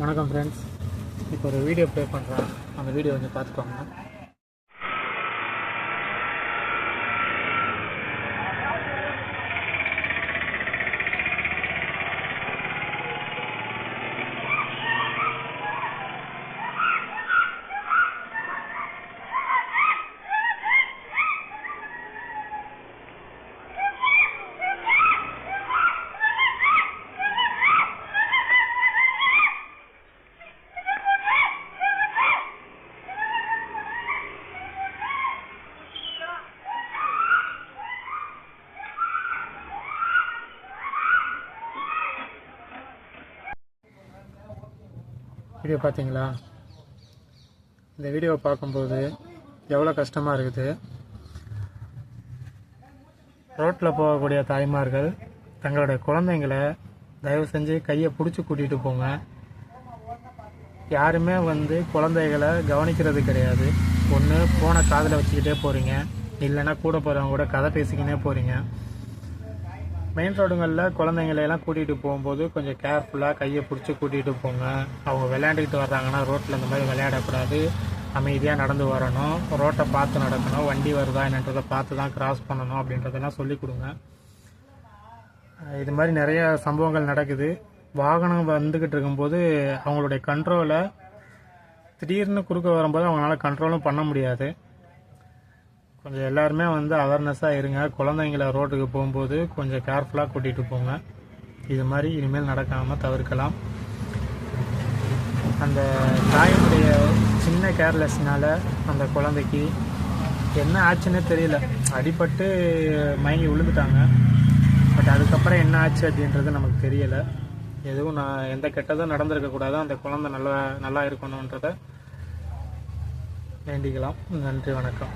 வணக்கம் ஃப்ரெண்ட்ஸ். இப்போ ஒரு வீடியோ ப்ளே பண்ணுறேன், அந்த வீடியோ கொஞ்சம் பார்த்துக்கோங்க. வீடியோ பார்த்தீங்களா? இந்த வீடியோவை பார்க்கும்போது எவ்வளோ கஷ்டமாக இருக்குது. ரோட்டில் போகக்கூடிய தாய்மார்கள் தங்களுடைய குழந்தைங்களை தயவு செஞ்சு கையை பிடிச்சி கூட்டிகிட்டு போங்க. யாருமே குழந்தைகளை கவனிக்கிறது கிடையாது. ஒன்று ஃபோனை காதில் வச்சுக்கிட்டே போகிறீங்க, இல்லைன்னா கூட போகிறவங்க கூட கதை பேசிக்கினே போகிறீங்க. மெயின் ரோடுங்களில் குழந்தைங்களையெல்லாம் கூட்டிகிட்டு போகும்போது கொஞ்சம் கேர்ஃபுல்லாக கையை பிடிச்சி கூட்டிகிட்டு போங்க. அவங்க விளையாண்டுக்கிட்டு வர்றாங்கன்னா ரோட்டில் இந்த மாதிரி விளையாடக்கூடாது, அமைதியாக நடந்து வரணும், ரோட்டை பார்த்து நடக்கணும், வண்டி வருதா என்னன்றதை பார்த்து தான் கிராஸ் பண்ணணும் அப்படின்றதெல்லாம் சொல்லிக் கொடுங்க. இது மாதிரி நிறைய சம்பவங்கள் நடக்குது. வாகனம் வந்துக்கிட்டு இருக்கும்போது அவங்களுடைய கண்ட்ரோலை திடீர்னு குறுக்க வரும்போது அவங்களால கண்ட்ரோலும் பண்ண முடியாது. கொஞ்சம் எல்லாருமே அவேர்னஸாக இருங்க. குழந்தைங்கள ரோட்டுக்கு போகும்போது கொஞ்சம் கேர்ஃபுல்லாக கூட்டிகிட்டு போங்க. இது மாதிரி இனிமேல் நடக்காமல் தவிர்க்கலாம். அந்த தாயினுடைய சின்ன கேர்லெஸ்னால அந்த குழந்தைக்கு என்ன ஆச்சுன்னே தெரியல. அடிபட்டு மயங்கி விழுந்துட்டாங்க. பட் அதுக்கப்புறம் என்ன ஆச்சு அப்படின்றது நமக்கு தெரியலை. எதுவும் எந்த கெட்டதும் நடந்திருக்கக்கூடாது. அந்த குழந்தை நல்லா இருக்கணுன்றதை வேண்டிக்கலாம். நன்றி, வணக்கம்.